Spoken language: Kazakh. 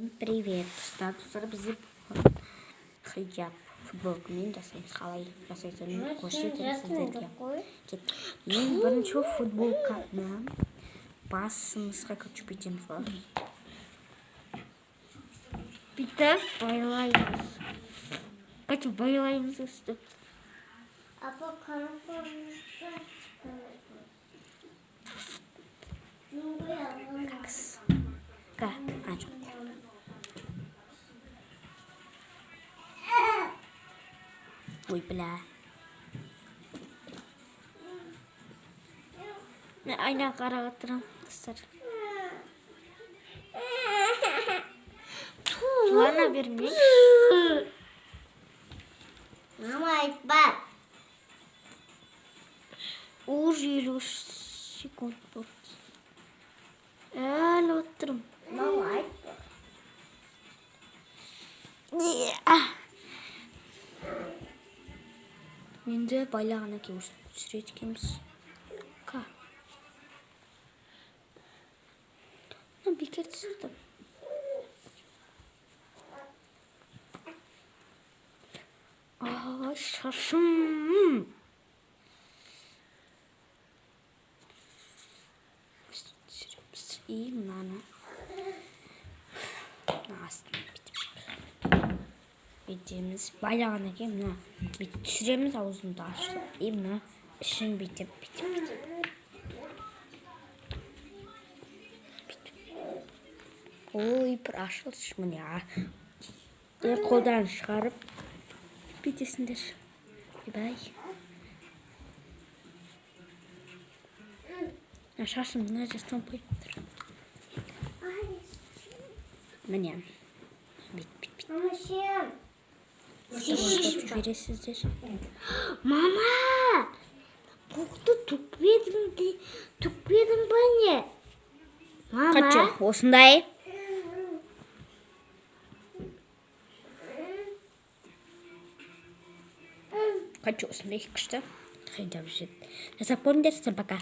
Всем привет! Статус обзор хиджаб футболкамен жасаймыз. Қалай жасайтынын көрсетемін сіздерге. Ең бірінші футболканы басымызға көшіп кетеміз ғой. Бүйтіп байлаймыз. Қайтып байлаймыз өстіп. Апа қарапарымызға Как? Жоқ. Ой, бля. Мен айна қарап отырамын, достар. Ладно, бермейік. Мама айтпа. Уже 53 секунд болды. Әлі отырмын. Мама айтпа. Енді байлағына кейін түсіреді екенбіз. Ка? Бекер түсірдім. Ай, шашым. Түсіреміз. И мынаны. Астын бүйтеміз. Байлағына кейін мына түсіреміз, аузымды ашып. И мына ішін бүйтіп. Ой, бір ашылшы міне. Қолдан шығарып бүйтесіңдер. Бай. Шашым мына жастан қойып тұр. Міне. Бүйтіп. Мама сен. Ұстап жібересіздер. Мама! Бұқты түкпедің ба не? Мама? Қачу, осындай. Қачу, осындай күшті. Қайда жүреді. Жасап көріңдер, сен пока.